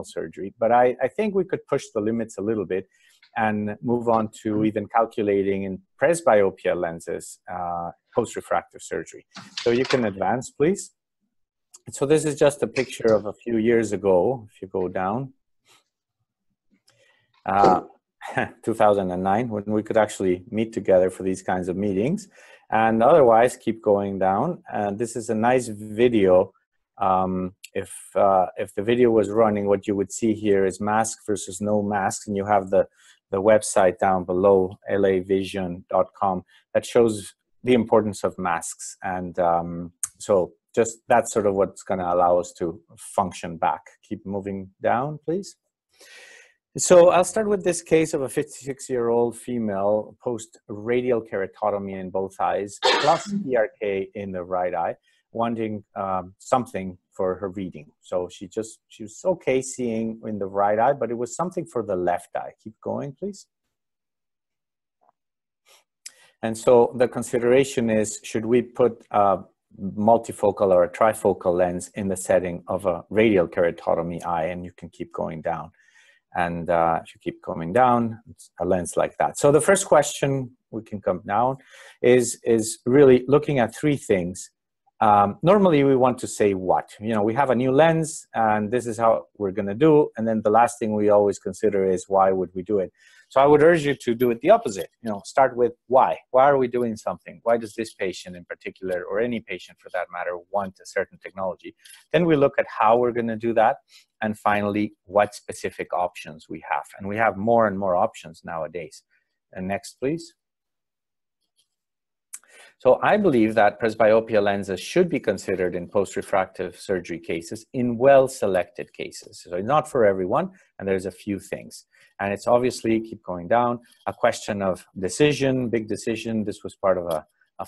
surgery. But I think we could push the limits a little bit and move on to even calculating in presbyopia lenses post-refractive surgery. So you can advance, please. So this is just a picture of a few years ago, if you go down. 2009, when we could actually meet together for these kinds of meetings. And otherwise, keep going down. And this is a nice video. If the video was running, what you would see here is mask versus no mask, and you have the website down below, lavision.com, that shows the importance of masks. And so just that's sort of what's going to allow us to function back. Keep moving down, please. So I'll start with this case of a 56-year-old female post-radial keratotomy in both eyes, plus PRK in the right eye, wanting something for her reading. So she was okay seeing in the right eye, but it was something for the left eye. Keep going, please. And so the consideration is, should we put a multifocal or a trifocal lens in the setting of a radial keratotomy eye? And you can keep going down. And if you keep coming down, it's a lens like that. So the first question, we can come down, is really looking at three things. Normally we want to say what? You know, we have a new lens and this is how we're going to do. And then the last thing we always consider is why would we do it? So I would urge you to do it the opposite. You know, start with why. Why are we doing something? Why does this patient in particular, or any patient for that matter, want a certain technology? Then we look at how we're going to do that. And finally, what specific options we have. And we have more and more options nowadays. And next, please. So I believe that presbyopia lenses should be considered in post-refractive surgery cases in well-selected cases. So not for everyone, and there's a few things. And it's obviously, keep going down, a question of decision, big decision. This was part of a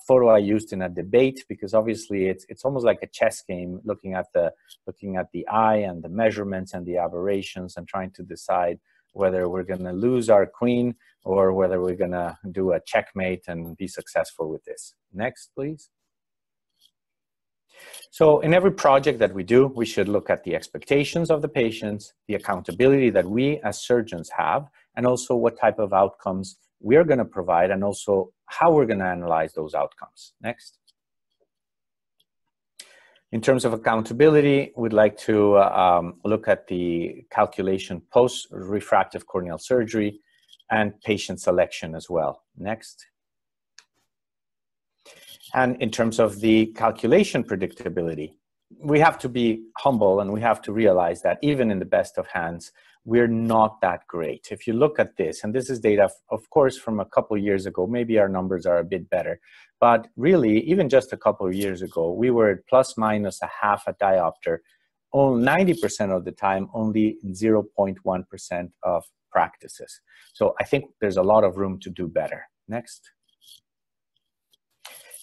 photo I used in a debate, because obviously it's almost like a chess game, looking at the eye and the measurements and the aberrations and trying to decide whether we're going to lose our queen or whether we're going to do a checkmate and be successful with this. Next, please. So in every project that we do, we should look at the expectations of the patients, the accountability that we as surgeons have, and also what type of outcomes we're going to provide, and also how we're going to analyze those outcomes. Next. In terms of accountability, we'd like to look at the calculation post-refractive corneal surgery and patient selection as well. Next. And in terms of the calculation predictability, we have to be humble and we have to realize that even in the best of hands, we're not that great. If you look at this, and this is data, of course, from a couple of years ago, maybe our numbers are a bit better, but really, even just a couple of years ago, we were at plus minus a half a diopter, 90% of the time, only 0.1% of practices. So I think there's a lot of room to do better. Next.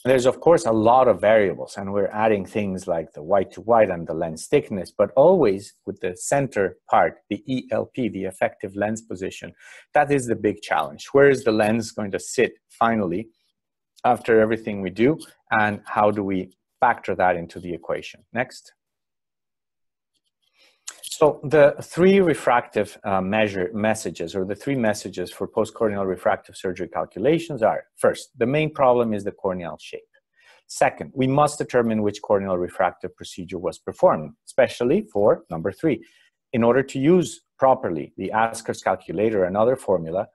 There's, of course, a lot of variables, and we're adding things like the white to white and the lens thickness, but always with the center part, the ELP, the effective lens position. That is the big challenge. Where is the lens going to sit finally after everything we do, and how do we factor that into the equation? Next. So the three refractive messages, or the three messages for post-corneal refractive surgery calculations are: first, the main problem is the corneal shape. Second, we must determine which corneal refractive procedure was performed, especially for number three. In order to use properly the Asker's calculator and other formula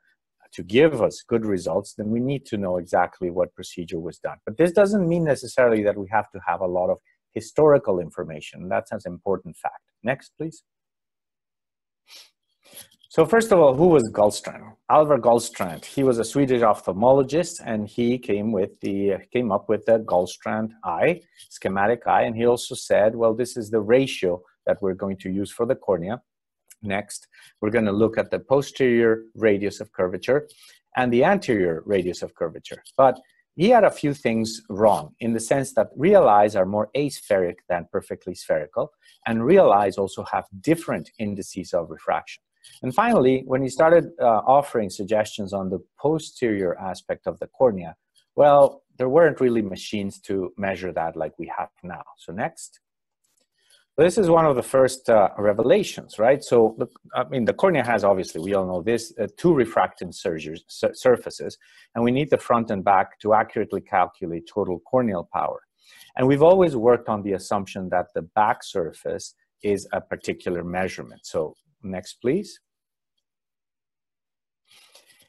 to give us good results, then we need to know exactly what procedure was done. But this doesn't mean necessarily that we have to have a lot of historical information. That's an important fact. Next, please. So first of all, who was Gullstrand? Alvar Gullstrand. He was a Swedish ophthalmologist, and he came up with the Gullstrand eye, schematic eye, and he also said, well, this is the ratio that we're going to use for the cornea. Next, we're going to look at the posterior radius of curvature and the anterior radius of curvature. But he had a few things wrong, in the sense that real eyes are more aspheric than perfectly spherical, and real eyes also have different indices of refraction. And finally, when he started offering suggestions on the posterior aspect of the cornea, well, there weren't really machines to measure that like we have now. So next. This is one of the first revelations, right? So, I mean, the cornea has, obviously, we all know this, two refractive surfaces, and we need the front and back to accurately calculate total corneal power. And we've always worked on the assumption that the back surface is a particular measurement. So, next, please.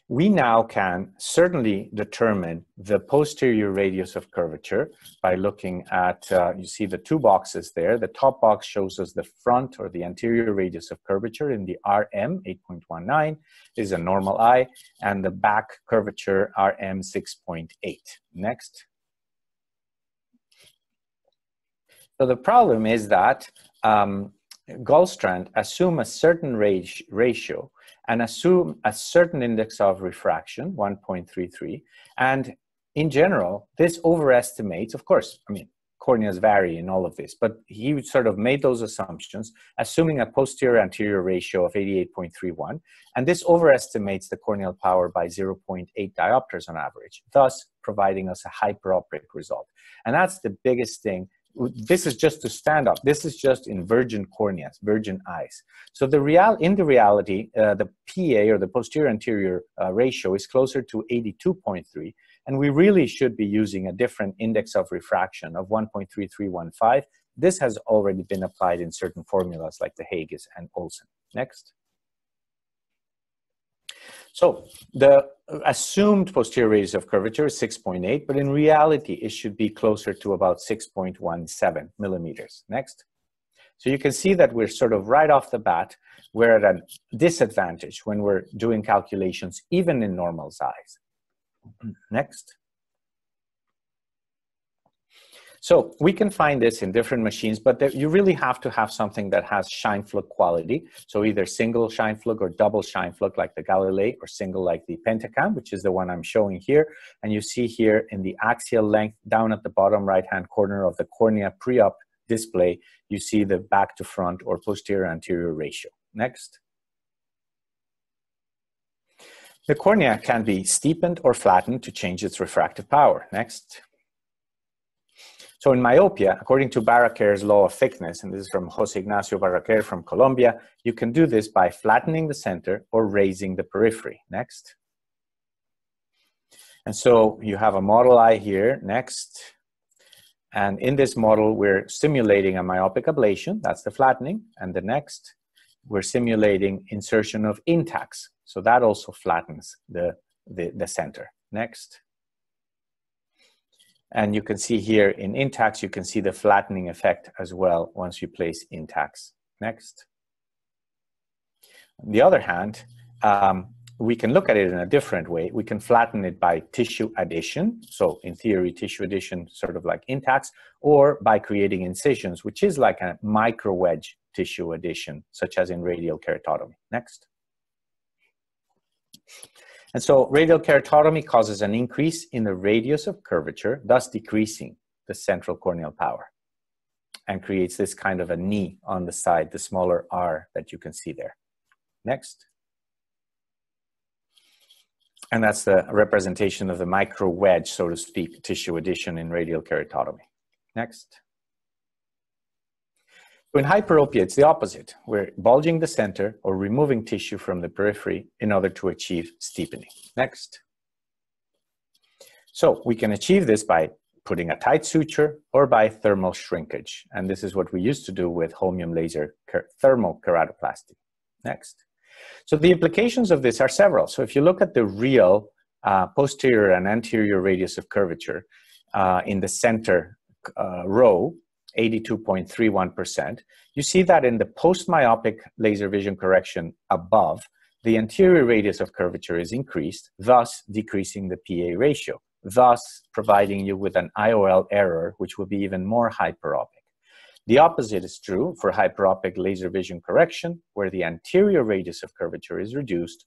We now can certainly determine the posterior radius of curvature by looking at, you see the two boxes there. The top box shows us the front or the anterior radius of curvature in the RM 8.19 is a normal eye, and the back curvature RM 6.8. Next. So the problem is that Gallstrand assume a certain ratio and assume a certain index of refraction, 1.33. And in general, this overestimates, of course, I mean, corneas vary in all of this, but he sort of made those assumptions, assuming a posterior anterior ratio of 88.31. And this overestimates the corneal power by 0.8 diopters on average, thus providing us a hyperopic result. And that's the biggest thing. This is just to stand up. This is just in virgin corneas, virgin eyes. So in the reality, the PA or the posterior anterior ratio is closer to 82.3, and we really should be using a different index of refraction of 1.3315. This has already been applied in certain formulas like the Haigis and Olsen. Next. So the assumed posterior radius of curvature is 6.8, but in reality, it should be closer to about 6.17 millimeters. Next. So you can see that we're sort of right off the bat, we're at a disadvantage when we're doing calculations, even in normal size. Next. So we can find this in different machines, but you really have to have something that has Scheinflug quality. So either single Scheinflug or double Scheinflug like the Galilei, or single like the Pentacam, which is the one I'm showing here. And you see here in the axial length down at the bottom right-hand corner of the cornea pre-op display, you see the back to front or posterior anterior ratio. Next. The cornea can be steepened or flattened to change its refractive power. Next. So in myopia, according to Barraquer's law of thickness, and this is from Jose Ignacio Barraquer from Colombia, you can do this by flattening the center or raising the periphery. Next. And so you have a model eye here. Next. And in this model, we're simulating a myopic ablation. That's the flattening. And the next, we're simulating insertion of Intacs. So that also flattens the center. Next. And you can see here in Intacs, you can see the flattening effect as well once you place Intacs. Next. On the other hand, we can look at it in a different way. We can flatten it by tissue addition. So in theory, tissue addition, sort of like Intacs, or by creating incisions, which is like a micro wedge tissue addition, such as in radial keratotomy. Next. And so radial keratotomy causes an increase in the radius of curvature, thus decreasing the central corneal power, and creates this kind of a knee on the side, the smaller R that you can see there. Next. And that's the representation of the micro wedge, so to speak, tissue addition in radial keratotomy. Next. So in hyperopia, it's the opposite. We're bulging the center or removing tissue from the periphery in order to achieve steepening. Next. So we can achieve this by putting a tight suture or by thermal shrinkage. And this is what we used to do with holmium laser thermal keratoplasty. Next. So the implications of this are several. So if you look at the real posterior and anterior radius of curvature in the center row, 82.31%, you see that in the post-myopic laser vision correction above, the anterior radius of curvature is increased, thus decreasing the PA ratio, thus providing you with an IOL error, which will be even more hyperopic. The opposite is true for hyperopic laser vision correction, where the anterior radius of curvature is reduced,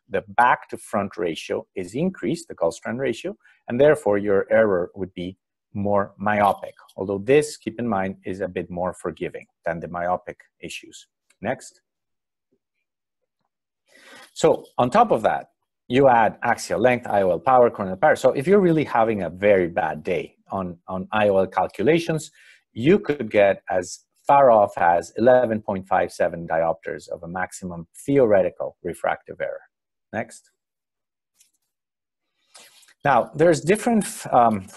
the back to front ratio is increased, the Gallstrand ratio, and therefore your error would be more myopic, although this, keep in mind, is a bit more forgiving than the myopic issues. Next. So on top of that, you add axial length, IOL power, corneal power. So if you're really having a very bad day on IOL calculations, you could get as far off has 11.57 diopters of a maximum theoretical refractive error. Next. Now, there's different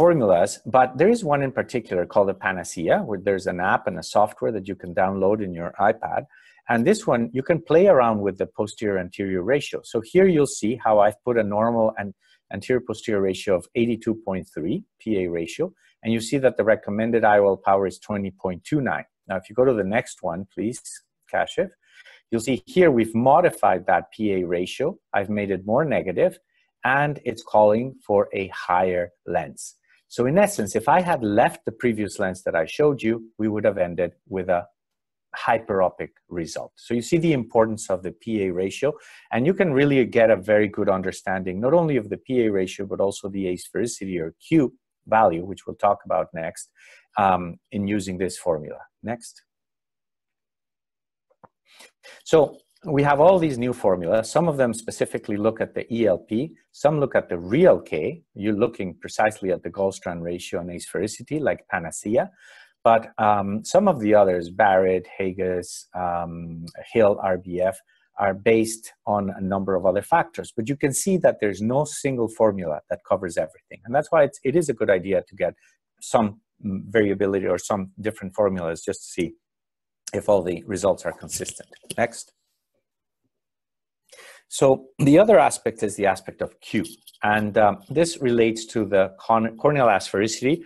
formulas, but there is one in particular called the Panacea, where there's an app and a software that you can download in your iPad. And this one, you can play around with the posterior-anterior ratio. So here you'll see how I've put a normal and anterior-posterior ratio of 82.3, PA ratio, and you see that the recommended IOL power is 20.29. Now, if you go to the next one, please, Kashif, you'll see here we've modified that PA ratio. I've made it more negative, and it's calling for a higher lens. So in essence, if I had left the previous lens that I showed you, we would have ended with a hyperopic result. So you see the importance of the PA ratio, and you can really get a very good understanding not only of the PA ratio, but also the asphericity or Q value, which we'll talk about next, in using this formula. Next. So we have all these new formulas. Some of them specifically look at the ELP. Some look at the real K. You're looking precisely at the Gallstrand ratio and asphericity, like Panacea. But some of the others, Barrett, Hages, Hill, RBF, are based on a number of other factors. But you can see that there's no single formula that covers everything. And that's why it is a good idea to get some variability or some different formulas just to see if all the results are consistent. Next. So the other aspect is the aspect of Q. And this relates to the corneal asphericity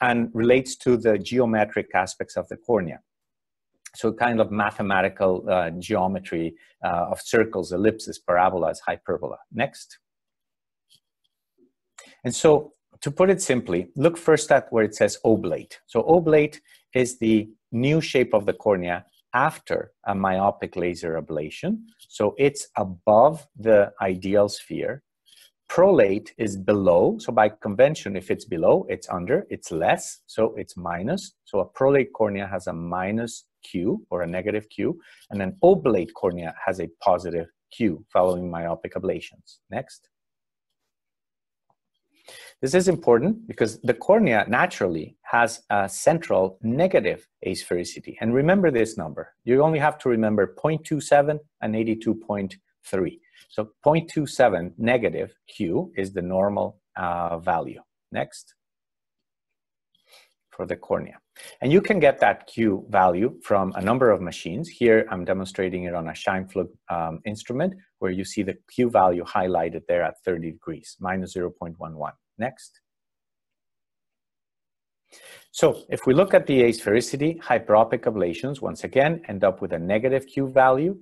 and relates to the geometric aspects of the cornea. So kind of mathematical geometry of circles, ellipses, parabolas, hyperbola. Next. And so to put it simply, look first at where it says oblate. So oblate is the new shape of the cornea after a myopic laser ablation. So it's above the ideal sphere. Prolate is below. So by convention, if it's below, it's under, it's less, so it's minus. So a prolate cornea has a minus Q or a negative Q, and an oblate cornea has a positive Q following myopic ablations. Next. This is important because the cornea naturally has a central negative asphericity. And remember this number. You only have to remember 0.27 and 82.3. So 0.27 negative Q is the normal value. Next. For the cornea. And you can get that Q value from a number of machines. Here I'm demonstrating it on a Scheimpflug instrument where you see the Q value highlighted there at 30 degrees, minus 0.11. Next. So if we look at the asphericity, hyperopic ablations, once again, end up with a negative Q value.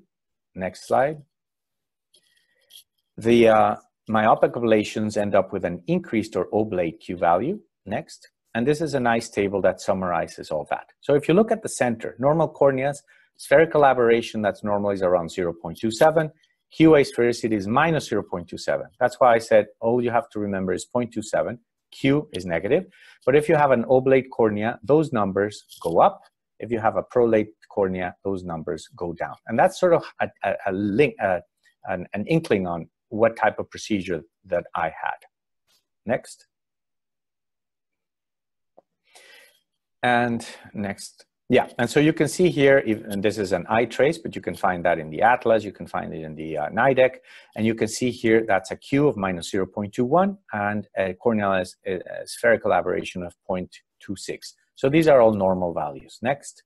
Next slide. The myopic ablations end up with an increased or oblate Q value. Next. And this is a nice table that summarizes all that. So if you look at the center, normal corneas, spherical aberration that's normal is around 0.27. Q asphericity is minus 0.27. That's why I said all you have to remember is 0.27. Q is negative. But if you have an oblate cornea, those numbers go up. If you have a prolate cornea, those numbers go down. And that's sort of an inkling on what type of procedure that I had. Next. And next. Yeah, and so you can see here, and this is an eye trace, but you can find that in the Atlas, you can find it in the NIDEC, and you can see here that's a Q of minus 0.21 and a corneal spherical aberration of 0.26. So these are all normal values. Next.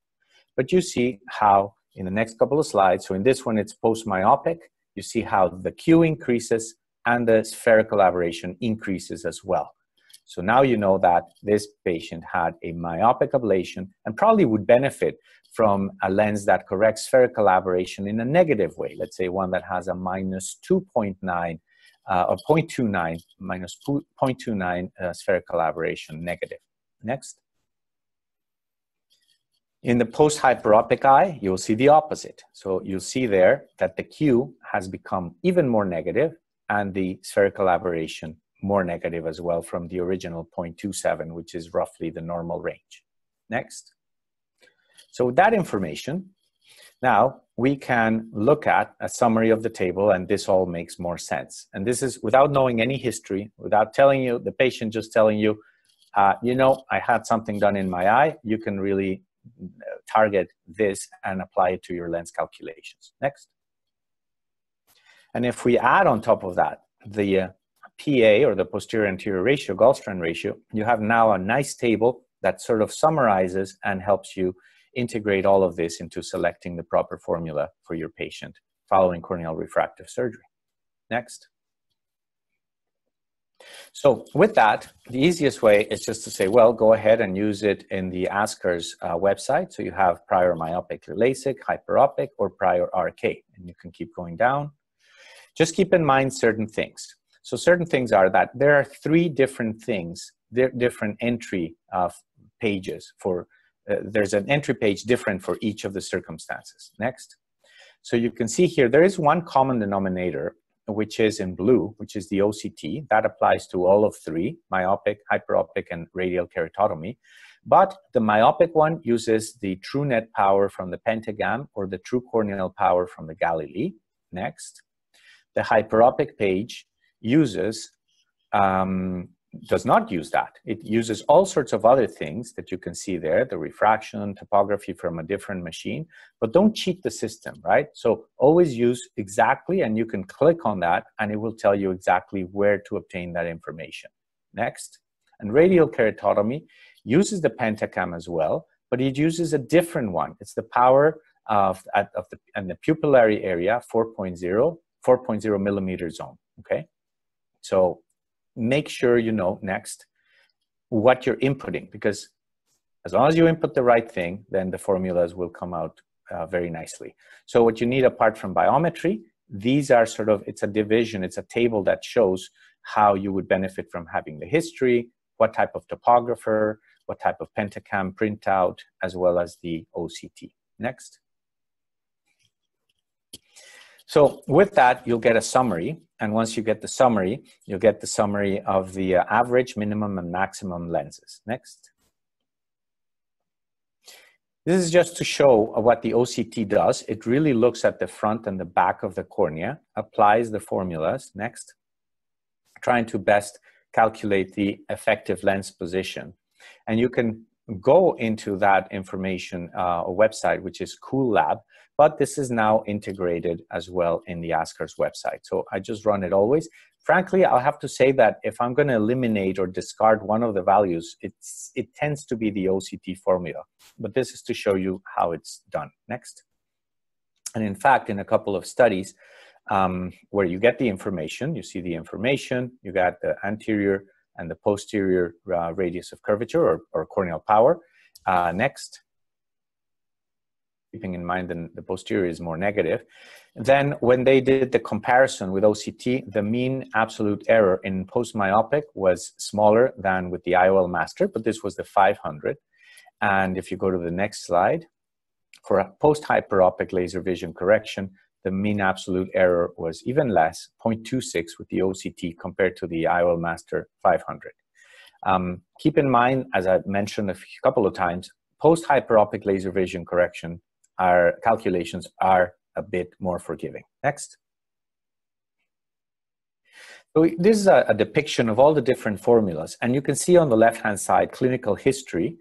But you see how in the next couple of slides, so in this one it's post-myopic, you see how the Q increases and the spherical aberration increases as well. So now you know that this patient had a myopic ablation and probably would benefit from a lens that corrects spherical aberration in a negative way. Let's say one that has a minus 2.9 or 0.29, minus 0.29 spherical aberration negative. Next. In the post-hyperopic eye, you'll see the opposite. So you'll see there that the Q has become even more negative and the spherical aberration more negative as well from the original 0.27, which is roughly the normal range. Next. So with that information, now we can look at a summary of the table, and this all makes more sense. And this is without knowing any history, without telling you, the patient just telling you, you know, I had something done in my eye. You can really target this and apply it to your lens calculations. Next. And if we add on top of that the PA, or the posterior anterior ratio, Gallstrand ratio, you have now a nice table that sort of summarizes and helps you integrate all of this into selecting the proper formula for your patient following corneal refractive surgery. Next. So with that, the easiest way is just to say, well, go ahead and use it in the Asker's website. So you have prior myopic LASIK, hyperopic, or prior RK, and you can keep going down. Just keep in mind certain things. So certain things are that there are three different things, different entry pages for, there's an entry page different for each of the circumstances. Next. So you can see here, there is one common denominator, which is in blue, which is the OCT. That applies to all of three, myopic, hyperopic, and radial keratotomy. But the myopic one uses the true net power from the pentagram or the true corneal power from the Galilee. Next. The hyperopic page uses, does not use that. It uses all sorts of other things that you can see there, the refraction, topography from a different machine, but don't cheat the system, right? So always use exactly, and you can click on that and it will tell you exactly where to obtain that information. Next. And radial keratotomy uses the pentacam as well, but it uses a different one. It's the power of the pupillary area, 4.0 millimeter zone, okay? So make sure you know, next, what you're inputting, because as long as you input the right thing, then the formulas will come out very nicely. So what you need apart from biometry, these are sort of, it's a division, it's a table that shows how you would benefit from having the history, what type of topographer, what type of pentacam printout, as well as the OCT. Next. So with that, you'll get a summary. And once you get the summary, you'll get the summary of the average, minimum, and maximum lenses. Next. This is just to show what the OCT does. It really looks at the front and the back of the cornea, applies the formulas. Next. Trying to best calculate the effective lens position. And you can go into that information website, which is Cool Lab, but this is now integrated as well in the Asker's website. So I just run it always. Frankly, I'll have to say that if I'm going to eliminate or discard one of the values, it tends to be the OCT formula. But this is to show you how it's done. Next. And in fact, in a couple of studies where you get the information, you see the information, you got the anterior and the posterior radius of curvature or corneal power. Next. Keeping in mind that the posterior is more negative. Then when they did the comparison with OCT, the mean absolute error in post-myopic was smaller than with the IOL master, but this was the 500. And if you go to the next slide, for a post-hyperopic laser vision correction, the mean absolute error was even less, 0.26 with the OCT compared to the IOL master 500. Keep in mind, as I've mentioned a couple of times, post-hyperopic laser vision correction, our calculations are a bit more forgiving. Next. So this is a depiction of all the different formulas, and you can see on the left-hand side clinical history.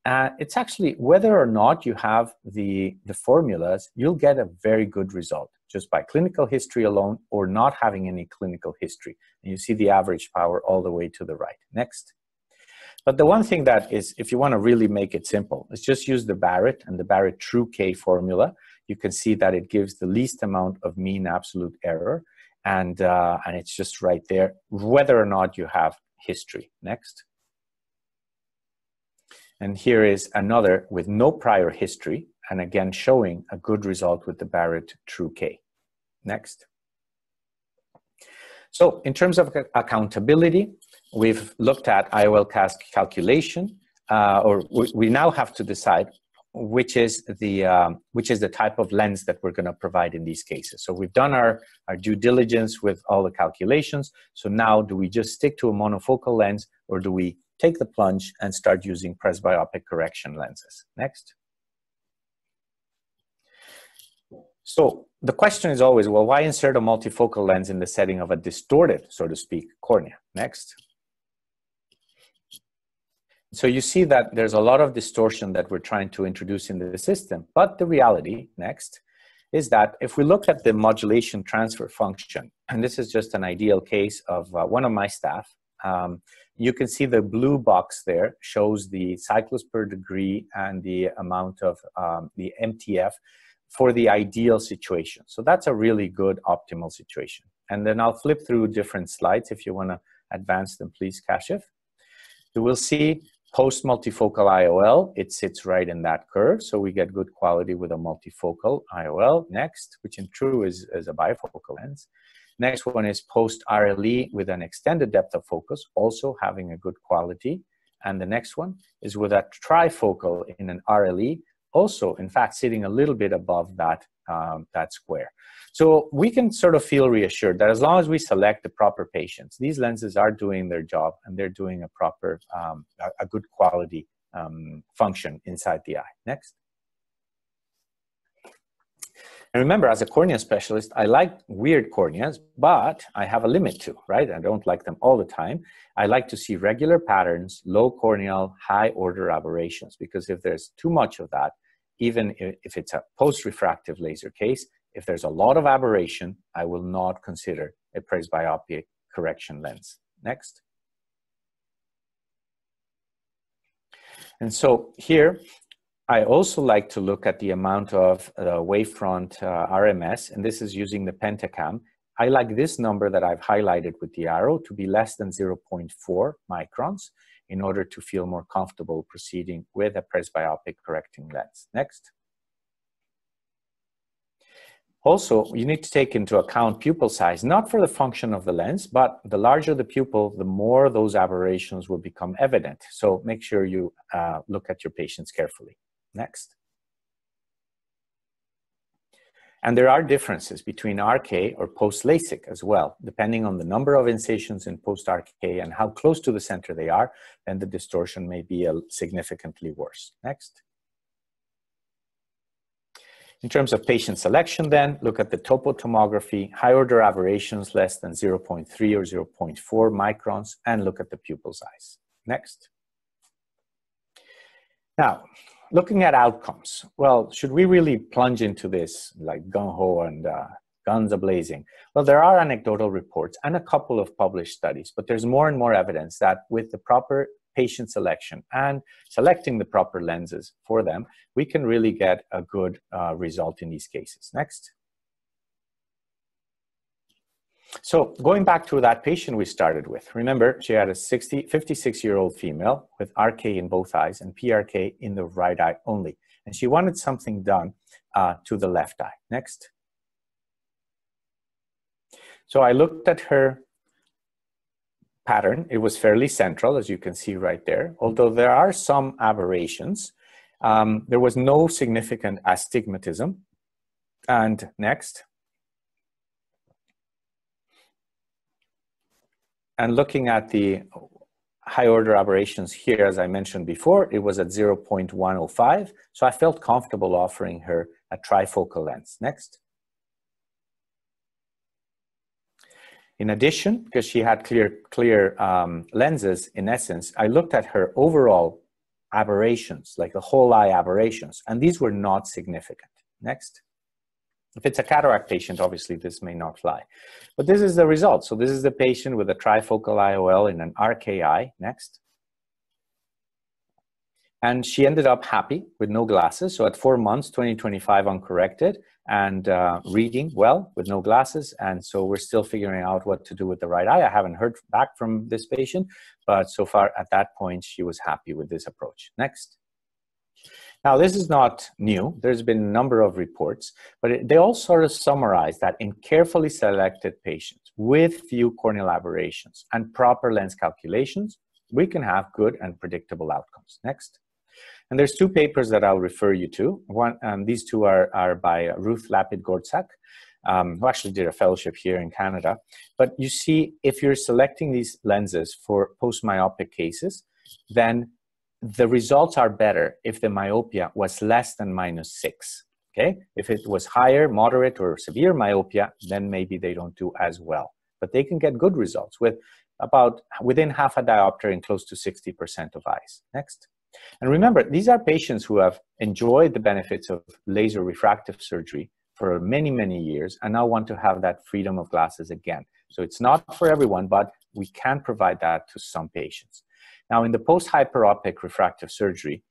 It's actually, whether or not you have the formulas, you'll get a very good result just by clinical history alone or not having any clinical history. And you see the average power all the way to the right. Next. But the one thing that is, if you want to really make it simple, is just use the Barrett and the Barrett True K formula. You can see that it gives the least amount of mean absolute error, and it's just right there, whether or not you have history. Next. And here is another with no prior history, and again showing a good result with the Barrett True K. Next. So in terms of accountability, we've looked at IOL cast calculation, or we now have to decide which is the type of lens that we're going to provide in these cases. So we've done our due diligence with all the calculations. So now do we just stick to a monofocal lens, or do we take the plunge and start using presbyopic correction lenses? Next. So the question is always, well, why insert a multifocal lens in the setting of a distorted, so to speak, cornea? Next. So you see that there's a lot of distortion that we're trying to introduce into the system. But the reality, next, is that if we look at the modulation transfer function, and this is just an ideal case of one of my staff, you can see the blue box there shows the cycles per degree and the amount of the MTF for the ideal situation. So that's a really good optimal situation. And then I'll flip through different slides. If you want to advance them, please, Kashif. You will see post-multifocal IOL, it sits right in that curve, so we get good quality with a multifocal IOL. Next, which in true is a bifocal lens. Next one is post-RLE with an extended depth of focus, also having a good quality. And the next one is with a trifocal in an RLE, also, in fact, sitting a little bit above that, that square. So we can sort of feel reassured that as long as we select the proper patients, these lenses are doing their job and they're doing a proper, a good quality function inside the eye. Next. And remember, as a cornea specialist, I like weird corneas, but I have a limit too, right? I don't like them all the time. I like to see regular patterns, low corneal, high order aberrations, because if there's too much of that, even if it's a post-refractive laser case, if there's a lot of aberration, I will not consider a presbyopia correction lens. Next. And so here, I also like to look at the amount of wavefront RMS, and this is using the Pentacam. I like this number that I've highlighted with the arrow to be less than 0.4 microns in order to feel more comfortable proceeding with a presbyopic correcting lens. Next. Also, you need to take into account pupil size, not for the function of the lens, but the larger the pupil, the more those aberrations will become evident. So make sure you look at your patients carefully. Next. And there are differences between RK or post-LASIK as well. Depending on the number of incisions in post-RK and how close to the center they are, then the distortion may be significantly worse. Next. In terms of patient selection then, look at the topotomography, high-order aberrations less than 0.3 or 0.4 microns, and look at the pupil size. Next. Now, looking at outcomes, well, should we really plunge into this like gung-ho and guns a-blazing? Well, there are anecdotal reports and a couple of published studies, but there's more and more evidence that with the proper patient selection and selecting the proper lenses for them, we can really get a good result in these cases. Next. So going back to that patient we started with, remember she had a 56-year-old female with RK in both eyes and PRK in the right eye only. And she wanted something done to the left eye. Next. So I looked at her pattern. It was fairly central, as you can see right there. Although there are some aberrations, there was no significant astigmatism. And next. And looking at the high order aberrations here, as I mentioned before, it was at 0.105. So I felt comfortable offering her a trifocal lens. Next. In addition, because she had clear lenses, in essence, I looked at her overall aberrations, like the whole eye aberrations, and these were not significant. Next. If it's a cataract patient, obviously this may not fly. But this is the result. So this is the patient with a trifocal IOL in an RKI. Next. And she ended up happy with no glasses. So at 4 months, 20/25 uncorrected, and reading well with no glasses. And so we're still figuring out what to do with the right eye. I haven't heard back from this patient, but so far at that point, she was happy with this approach. Next. Now, this is not new. There's been a number of reports, but they all sort of summarize that in carefully selected patients with few corneal aberrations and proper lens calculations, we can have good and predictable outcomes. Next. And there's two papers that I'll refer you to. These two are by Ruth Lapid-Gorczak, who actually did a fellowship here in Canada. But you see, if you're selecting these lenses for post-myopic cases, then the results are better if the myopia was less than -6, okay? If it was higher, moderate, or severe myopia, then maybe they don't do as well. but they can get good results with about within half a diopter in close to 60% of eyes. Next. And remember, these are patients who have enjoyed the benefits of laser refractive surgery for many, many years and now want to have that freedom of glasses again. So it's not for everyone, but we can provide that to some patients. Now, in the post-hyperopic refractive surgery,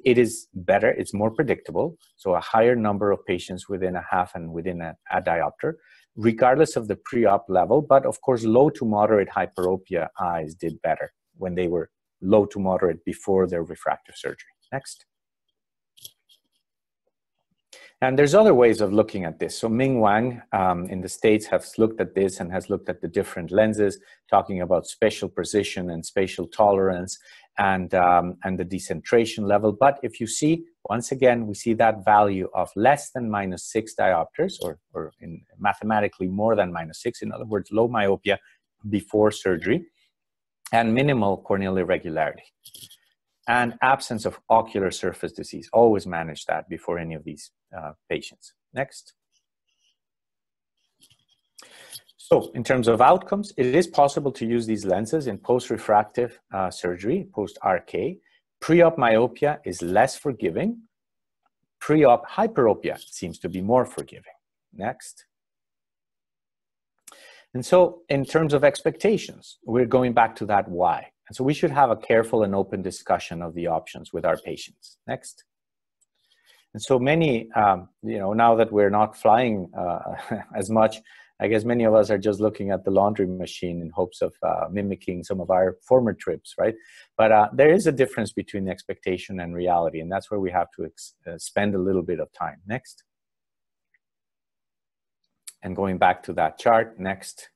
it is better, it's more predictable, so a higher number of patients within a half and within a diopter, regardless of the pre-op level, but of course low to moderate hyperopia eyes did better when they were low to moderate before their refractive surgery. Next. And there's other ways of looking at this. So Ming Wang in the States has looked at this and has looked at the different lenses, talking about spatial precision and spatial tolerance and the decentration level. But if you see, once again, we see that value of less than -6 diopters, or in mathematically more than -6, in other words, low myopia before surgery, and minimal corneal irregularity. And absence of ocular surface disease. Always manage that before any of these patients. Next. So in terms of outcomes, it is possible to use these lenses in post-refractive surgery, post-RK. Pre-op myopia is less forgiving. Pre-op hyperopia seems to be more forgiving. Next. And so in terms of expectations, we're going back to that why. And so we should have a careful and open discussion of the options with our patients. Next. And so many, now that we're not flying as much, I guess many of us are just looking at the laundry machine in hopes of mimicking some of our former trips, right? But there is a difference between expectation and reality, and that's where we have to spend a little bit of time. Next. And going back to that chart, next.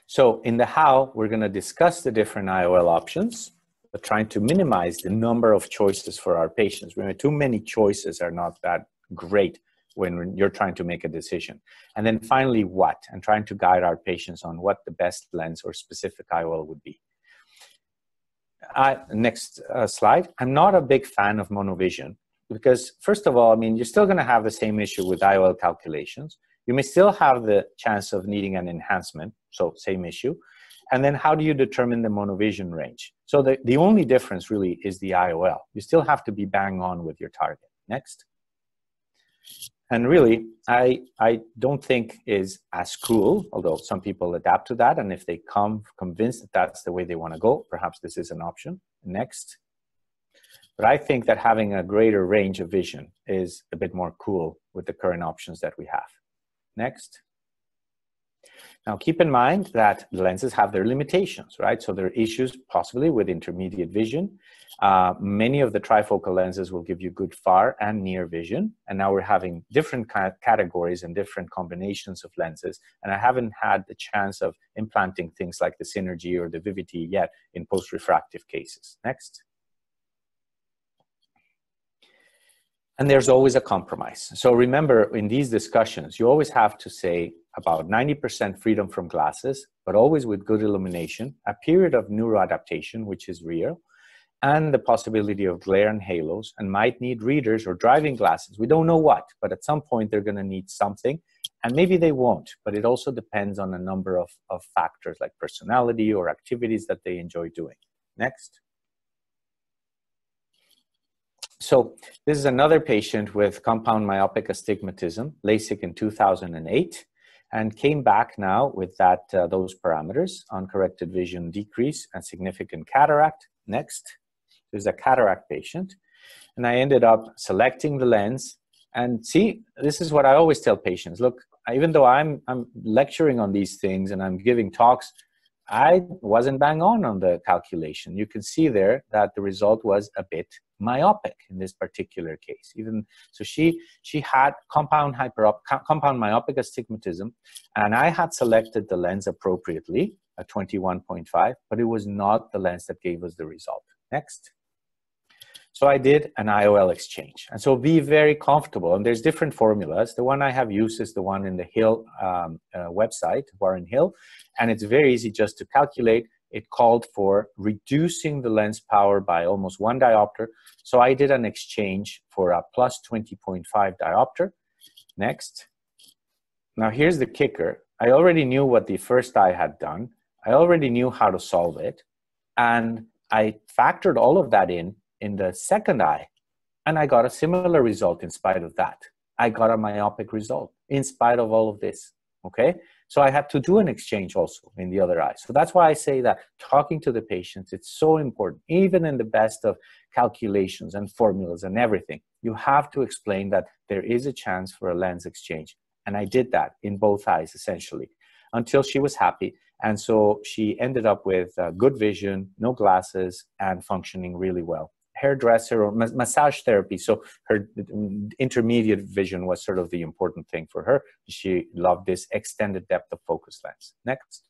So in the how, we're going to discuss the different IOL options, but trying to minimize the number of choices for our patients. Remember, too many choices are not that great when you're trying to make a decision. And then finally, what? And trying to guide our patients on what the best lens or specific IOL would be. Next slide. I'm not a big fan of monovision because, first of all, I mean, you're still going to have the same issue with IOL calculations. You may still have the chance of needing an enhancement, so same issue. And then how do you determine the monovision range? So the only difference really is the IOL. You still have to be bang on with your target. Next. And really, I don't think is as cool, although some people adapt to that. And if they come convinced that that's the way they want to go, perhaps this is an option. Next. But I think that having a greater range of vision is a bit more cool with the current options that we have. Next. Now, keep in mind that the lenses have their limitations, right? So there are issues possibly with intermediate vision. Many of the trifocal lenses will give you good far and near vision. And now we're having different categories and different combinations of lenses. And I haven't had the chance of implanting things like the Synergy or the Vivity yet in post-refractive cases. Next. And there's always a compromise. So remember, in these discussions, you always have to say about 90% freedom from glasses, but always with good illumination, a period of neuroadaptation, which is real, and the possibility of glare and halos, and might need readers or driving glasses. We don't know what, but at some point they're going to need something, and maybe they won't, but it also depends on a number of factors like personality or activities that they enjoy doing. Next. So this is another patient with compound myopic astigmatism, LASIK in 2008, and came back now with those parameters, uncorrected vision decrease and significant cataract. Next, there's a cataract patient. And I ended up selecting the lens. And see, this is what I always tell patients. Look, even though I'm lecturing on these things and I'm giving talks, I wasn't bang on the calculation. You can see there that the result was a bit myopic in this particular case. Even so, she had compound myopic astigmatism, and I had selected the lens appropriately at 21.5, but it was not the lens that gave us the result. Next. So I did an IOL exchange. And so be very comfortable. And there's different formulas. The one I have used is the one in the Hill website, Warren Hill. And it's very easy just to calculate. It called for reducing the lens power by almost 1 diopter. So I did an exchange for a plus 20.5 diopter. Next. Now here's the kicker. I already knew what the first eye had done. I already knew how to solve it. And I factored all of that in the second eye. And I got a similar result in spite of that. I got a myopic result in spite of all of this, okay? So I had to do an exchange also in the other eye. So that's why I say that talking to the patients, it's so important. Even in the best of calculations and formulas and everything, you have to explain that there is a chance for a lens exchange. And I did that in both eyes, essentially, until she was happy. And so she ended up with good vision, no glasses, and functioning really well. Hairdresser or massage therapy. So her intermediate vision was sort of the important thing for her. She loved this extended depth of focus lens. Next.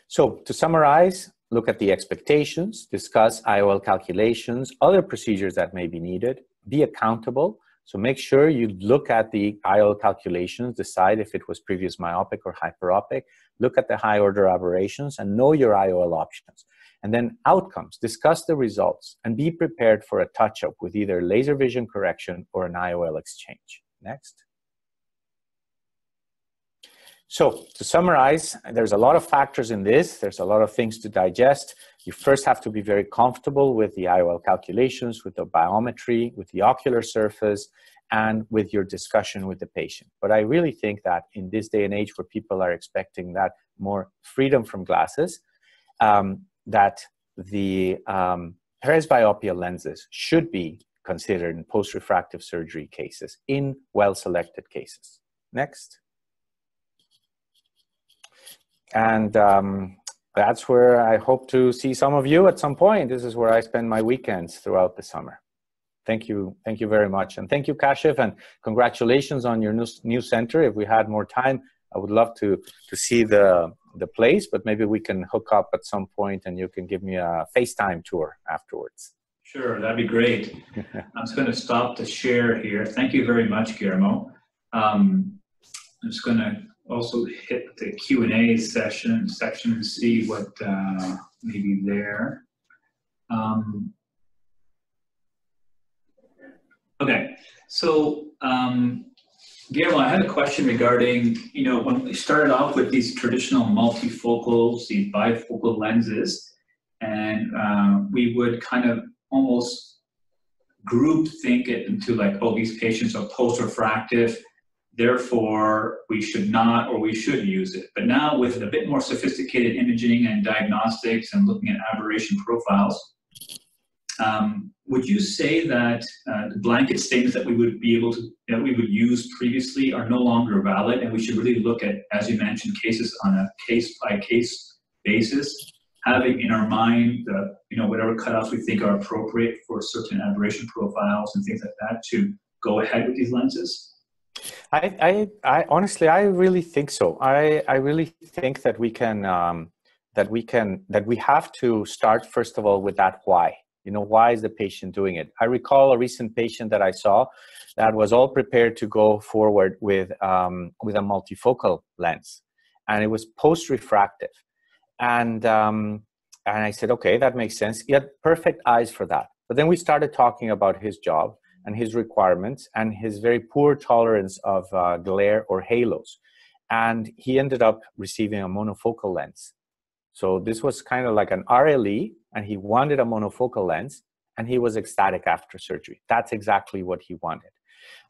So to summarize, look at the expectations, discuss IOL calculations, other procedures that may be needed, be accountable. So make sure you look at the IOL calculations, decide if it was previous myopic or hyperopic, look at the high order aberrations and know your IOL options. And then outcomes, discuss the results and be prepared for a touch-up with either laser vision correction or an IOL exchange. Next. So to summarize, there's a lot of factors in this. There's a lot of things to digest. You first have to be very comfortable with the IOL calculations, with the biometry, with the ocular surface, and with your discussion with the patient. But I really think that in this day and age where people are expecting that more freedom from glasses, that the presbyopia lenses should be considered in post-refractive surgery cases in well-selected cases. Next. And that's where I hope to see some of you at some point. This is where I spend my weekends throughout the summer. Thank you very much. And thank you, Kashif, and congratulations on your new center. If we had more time, I would love to see the place, but maybe we can hook up at some point and you can give me a FaceTime tour afterwards. Sure, that'd be great. I'm just going to stop the share here. Thank you very much, Guillermo. I'm just going to also hit the Q&A section and see what may be there. Okay, so Guillermo, I had a question regarding, when we started off with these traditional multifocals, these bifocal lenses, and we would kind of almost group think it into like, oh, these patients are post-refractive, therefore we should not or we should use it. But now with a bit more sophisticated imaging and diagnostics and looking at aberration profiles, would you say that the blanket statements that we would use previously are no longer valid, and we should really look at, as you mentioned, cases on a case-by-case basis, having in our mind the, whatever cutoffs we think are appropriate for certain aberration profiles and things like that to go ahead with these lenses? I honestly, I really think so. I really think that we have to start first of all with that why. Why is the patient doing it? I recall a recent patient that I saw that was all prepared to go forward with a multifocal lens, and it was post-refractive. And I said, okay, that makes sense. He had perfect eyes for that. But then we started talking about his job and his requirements and his very poor tolerance of glare or halos. And he ended up receiving a monofocal lens. So this was kind of like an RLE, and he wanted a monofocal lens, and he was ecstatic after surgery. That's exactly what he wanted.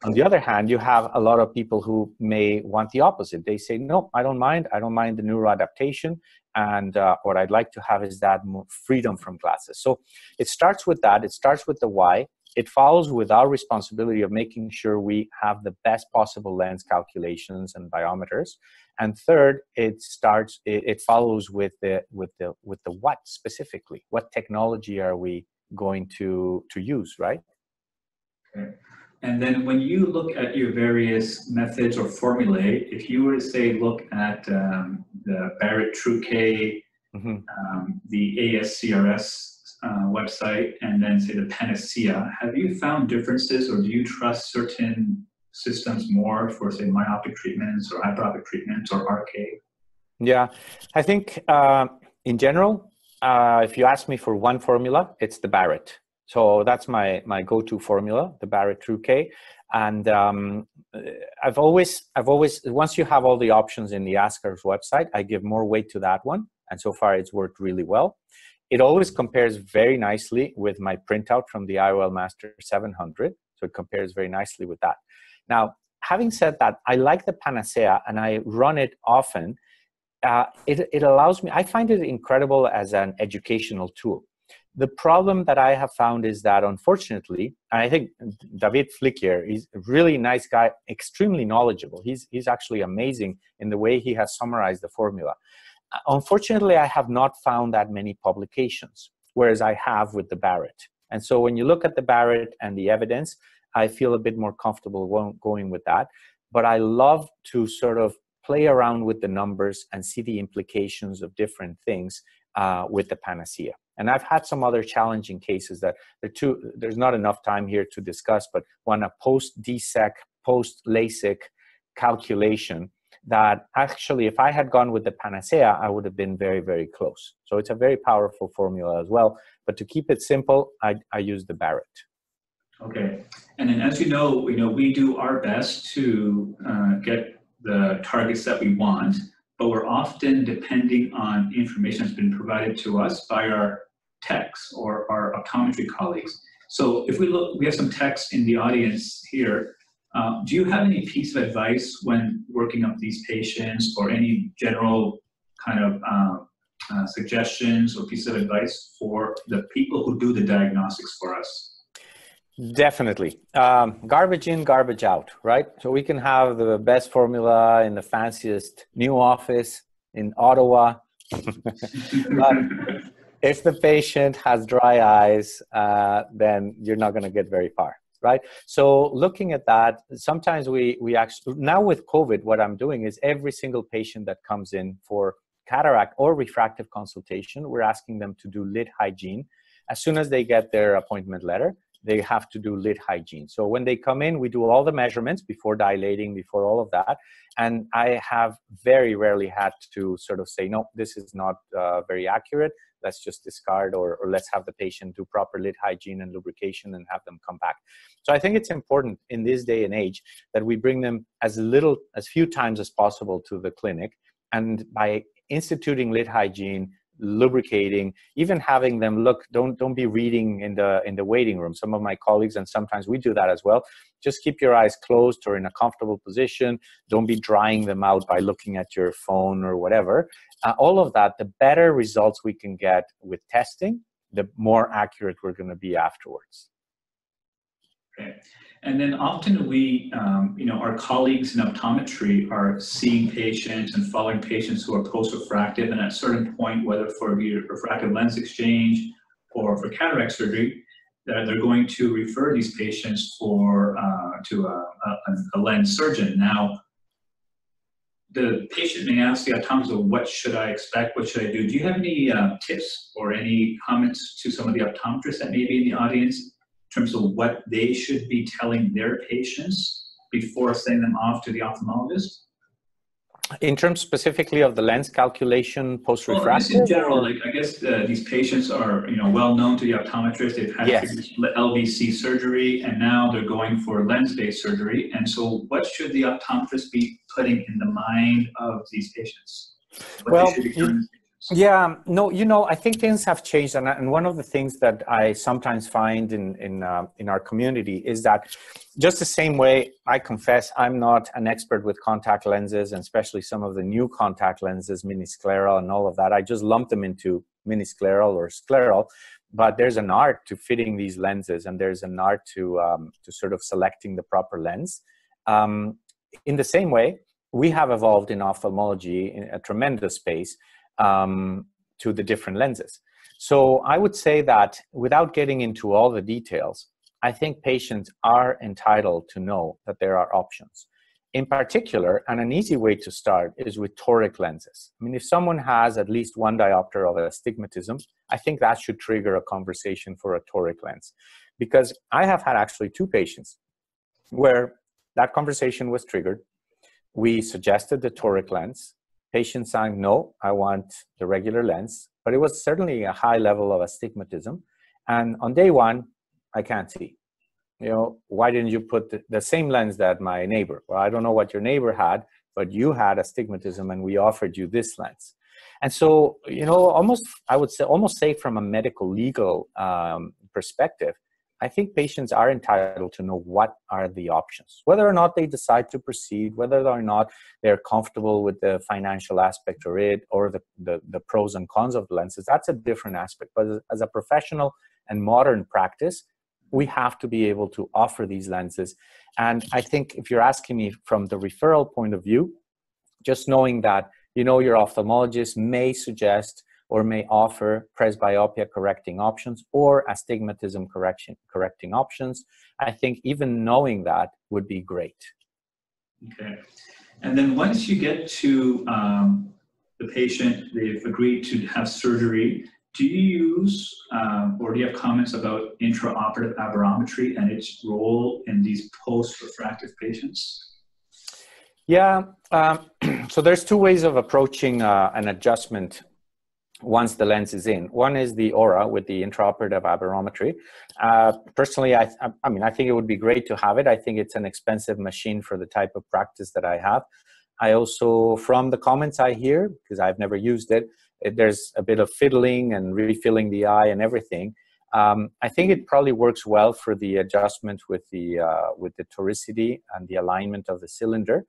On the other hand, you have a lot of people who may want the opposite. They say, no, I don't mind. I don't mind the neuroadaptation. And what I'd like to have is that more freedom from glasses. So it starts with that. It starts with the why. It follows with our responsibility of making sure we have the best possible lens calculations and biometers. And third, it follows with the what specifically. What technology are we going to use, right? Okay. And then when you look at your various methods or formulae, if you were to say look at the Barraquer, the ASCRS website, and then say the Panacea, have you found differences, or do you trust certain systems more for, say, myopic treatments or hyperopic treatments or RK? Yeah, I think in general, if you ask me for one formula, it's the Barrett. So that's my go-to formula, the Barraquer. And I've always, once you have all the options in the Asker's website, I give more weight to that one. And so far it's worked really well. It always compares very nicely with my printout from the IOL Master 700. So it compares very nicely with that. Now, having said that, I like the Panacea and I run it often. It allows me, I find it incredible as an educational tool. The problem that I have found is that, unfortunately, and I think David Flickier, he's a really nice guy, extremely knowledgeable. He's actually amazing in the way he has summarized the formula. Unfortunately, I have not found that many publications, whereas I have with the Barrett. And so when you look at the Barrett and the evidence, I feel a bit more comfortable going with that. But I love to sort of play around with the numbers and see the implications of different things with the Panacea. And I've had some other challenging cases that there's not enough time here to discuss, but one, a post-DSEC, post-LASIK calculation that actually, if I had gone with the Panacea, I would have been very, very close. So it's a very powerful formula as well. But to keep it simple, I use the Barrett. Okay. And then, as you know, we do our best to get the targets that we want, but we're often depending on information that's been provided to us by our techs or our optometry colleagues. So if we look, we have some techs in the audience here. Do you have any piece of advice when working up these patients, or any general kind of suggestions or piece of advice for the people who do the diagnostics for us? Definitely. Garbage in, garbage out, right? So we can have the best formula in the fanciest new office in Ottawa. But if the patient has dry eyes, then you're not going to get very far, right? So looking at that, sometimes we actually, now with COVID, what I'm doing is every single patient that comes in for cataract or refractive consultation, we're asking them to do lid hygiene. As soon as they get their appointment letter, they have to do lid hygiene. So when they come in, we do all the measurements before dilating, before all of that. And I have very rarely had to sort of say, no, this is not very accurate. Let's just discard, or let's have the patient do proper lid hygiene and lubrication and have them come back. So I think it's important in this day and age that we bring them as few times as possible to the clinic. And by instituting lid hygiene, lubricating, even having them look, don't be reading in the waiting room. Some of my colleagues, and sometimes we do that as well, just keep your eyes closed or in a comfortable position. Don't be drying them out by looking at your phone or whatever. All of that, the better results we can get with testing, the more accurate we're going to be afterwards. Okay. And then often we, our colleagues in optometry are seeing patients and following patients who are post-refractive, and at a certain point, whether for refractive lens exchange or for cataract surgery, that they're going to refer these patients to a lens surgeon. Now, the patient may ask the optometrist, what should I expect? What should I do? Do you have any tips or any comments to some of the optometrists that may be in the audience in terms of what they should be telling their patients before sending them off to the ophthalmologist? In terms specifically of the lens calculation post-refractive? Well, just in general, like, I guess these patients are, well known to the optometrist. They've had LVC surgery, and now they're going for lens-based surgery. And so what should the optometrist be putting in the mind of these patients? Well, yeah, no, I think things have changed, and one of the things that I sometimes find in our community is that just the same way, I confess, I'm not an expert with contact lenses, and especially some of the new contact lenses, miniscleral and all of that. I just lump them into miniscleral or scleral, but there's an art to fitting these lenses, and there's an art to sort of selecting the proper lens. In the same way, we have evolved in ophthalmology in a tremendous pace to the different lenses. So I would say that without getting into all the details, I think patients are entitled to know that there are options. In particular, and an easy way to start is with toric lenses. I mean, if someone has at least one diopter of astigmatism, I think that should trigger a conversation for a toric lens. Because I have had actually 2 patients where that conversation was triggered. We suggested the toric lens. Patient saying, no, I want the regular lens, but it was certainly a high level of astigmatism. And on day 1, I can't see. why didn't you put the same lens that my neighbor? Well, I don't know what your neighbor had, but you had astigmatism and we offered you this lens. And so, I would say, almost say from a medical legal perspective, I think patients are entitled to know what are the options, whether or not they decide to proceed, whether or not they're comfortable with the financial aspect or the pros and cons of the lenses. That's a different aspect. But as a professional and modern practice, we have to be able to offer these lenses. And I think if you're asking me from the referral point of view, just knowing that, your ophthalmologist may suggest or may offer presbyopia correcting options or astigmatism correcting options, I think even knowing that would be great. Okay. And then once you get to the patient, they've agreed to have surgery, do you use or do you have comments about intraoperative aberrometry and its role in these post-refractive patients? Yeah, so there's two ways of approaching an adjustment once the lens is in. One is the aura with the intraoperative aberrometry. Personally, I think it would be great to have it. I think it's an expensive machine for the type of practice that I have. I also, from the comments I hear, because I've never used it, there's a bit of fiddling and refilling the eye and everything. I think it probably works well for the adjustment with the toricity and the alignment of the cylinder.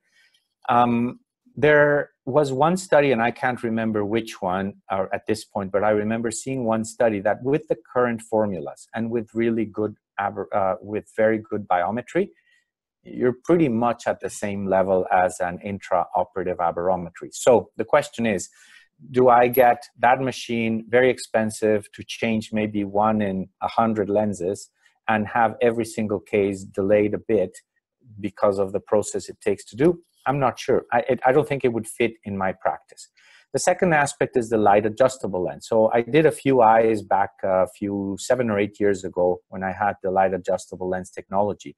There was one study, and I can't remember which one at this point, but I remember seeing one study that with the current formulas and with really good, with very good biometry, you're pretty much at the same level as an intraoperative aberrometry. So the question is, do I get that machine, very expensive, to change maybe 1 in 100 lenses and have every single case delayed a bit because of the process it takes to do? I'm not sure. I don't think it would fit in my practice. The second aspect is the light adjustable lens. So I did a few eyes back 7 or 8 years ago when I had the light adjustable lens technology.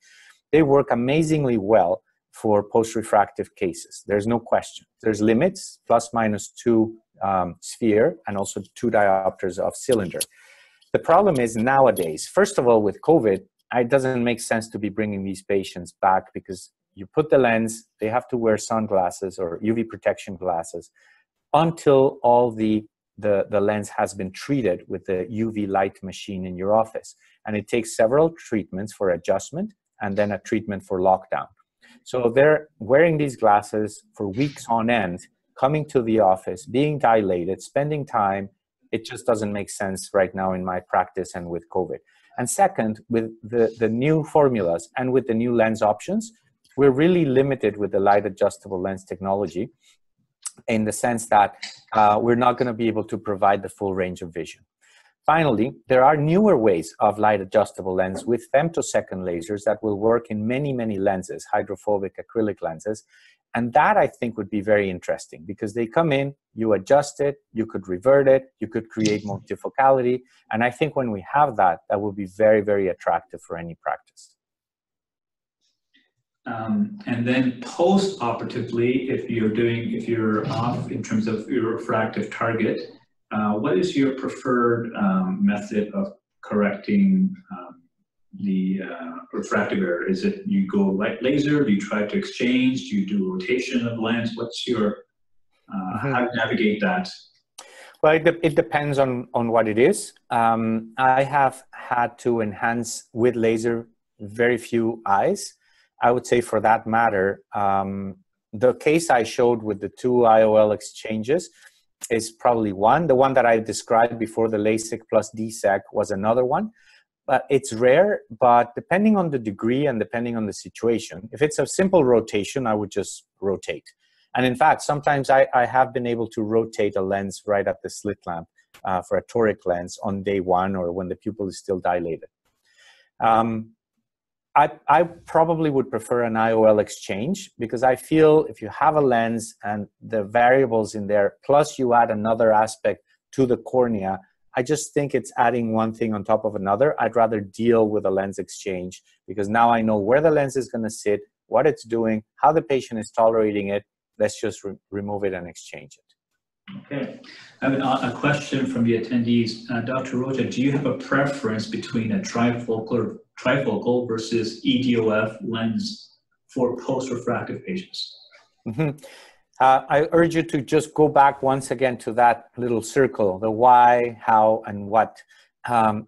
They work amazingly well for post-refractive cases. There's no question. There's limits, ±2 sphere and also 2 diopters of cylinder. The problem is nowadays, first of all, with COVID, it doesn't make sense to be bringing these patients back because you put the lens, they have to wear sunglasses or UV protection glasses until all the lens has been treated with the UV light machine in your office. And it takes several treatments for adjustment and then a treatment for lockdown. So they're wearing these glasses for weeks on end, coming to the office, being dilated, spending time. It just doesn't make sense right now in my practice and with COVID. And second, with the new formulas and with the new lens options, we're really limited with the light adjustable lens technology in the sense that we're not going to be able to provide the full range of vision. Finally, there are newer ways of light adjustable lens with femtosecond lasers that will work in many, many lenses, hydrophobic acrylic lenses. And that I think would be very interesting because they come in, you adjust it, you could revert it, you could create multifocality. And I think when we have that, that will be very, very attractive for any practice. And then post-operatively, if you're off in terms of your refractive target, what is your preferred method of correcting the refractive error? Is it you go laser? Do you try to exchange? Do you do rotation of lens? What's your, how do you navigate that? Well, it depends on what it is. I have had to enhance with laser very few eyes. I would say for that matter, the case I showed with the 2 IOL exchanges is probably one. The one that I described before, the LASIK plus DSEC, was another one. But it's rare, but depending on the degree and depending on the situation, if it's a simple rotation, I would just rotate. And in fact, sometimes I have been able to rotate a lens right at the slit lamp for a toric lens on day 1 or when the pupil is still dilated. I probably would prefer an IOL exchange because I feel if you have a lens and the variables in there, plus you add another aspect to the cornea, I just think it's adding one thing on top of another. I'd rather deal with a lens exchange because now I know where the lens is going to sit, what it's doing, how the patient is tolerating it. Let's just remove it and exchange it. Okay. I have a question from the attendees. Dr. Rocha, do you have a preference between a trifocal versus EDOF lens for post-refractive patients? Mm-hmm. I urge you to just go back once again to that little circle, the why, how, and what,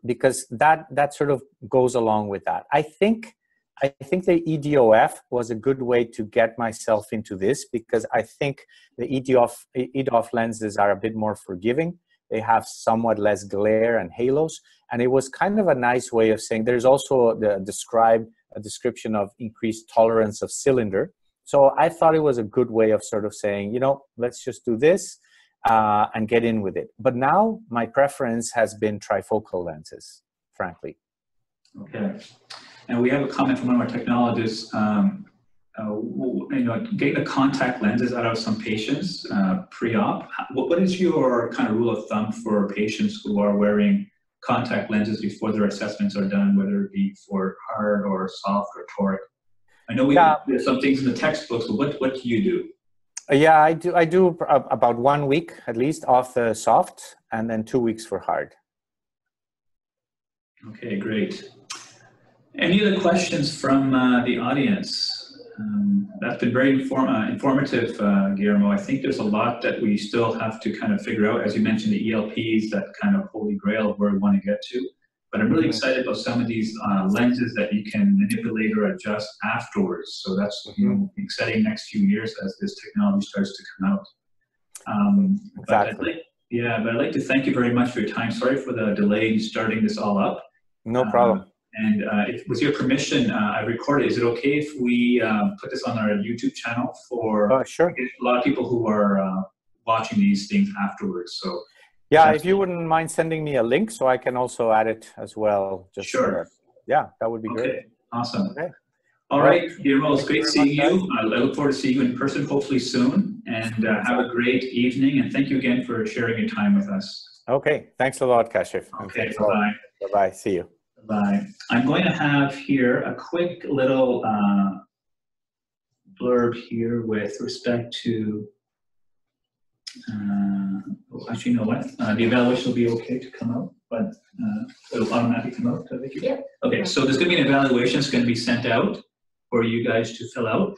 because that sort of goes along with that. I think the EDOF was a good way to get myself into this, because I think the EDOF lenses are a bit more forgiving. They have somewhat less glare and halos, and it was kind of a nice way of saying there's also a description of increased tolerance of cylinder. So I thought it was a good way of sort of saying, you know, let's just do this and get in with it. But now my preference has been trifocal lenses, frankly. Okay. And we have a comment from one of our technologists, getting the contact lenses out of some patients pre-op. What is your kind of rule of thumb for patients who are wearing contact lenses before their assessments are done, whether it be for hard or soft or toric? I know there's some things in the textbooks, but what do you do? Yeah, I do about 1 week at least off the soft, and then 2 weeks for hard. Okay, great. Any other questions from the audience? That's been very informative, Guillermo. I think there's a lot that we still have to kind of figure out. As you mentioned, the ELPs, that kind of holy grail of where we want to get to. But I'm really excited about some of these lenses that you can manipulate or adjust afterwards. So that's exciting next few years as this technology starts to come out. Exactly. But I'd like to thank you very much for your time. Sorry for the delay in starting this all up. No problem. And with your permission, I recorded. Is it okay if we put this on our YouTube channel for sure. a lot of people who are watching these things afterwards? So yeah, if you wouldn't mind sending me a link so I can also add it as well. Just sure. Yeah, that would be great. Okay, awesome. Okay. All right, Guillermo, it's great seeing you. I look forward to seeing you in person hopefully soon. And have a great evening. And thank you again for sharing your time with us. Okay, thanks a lot, Kashif. Okay, bye-bye. Bye-bye, see you. Bye. I'm going to have here a quick little blurb here with respect to, actually, you know what? The evaluation will be okay to come out, but it'll automatically come out. Yeah. Okay, so there's going to be an evaluation that's going to be sent out for you guys to fill out.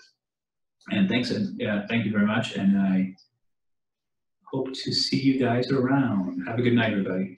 And thanks, thank you very much. And I hope to see you guys around. Have a good night, everybody.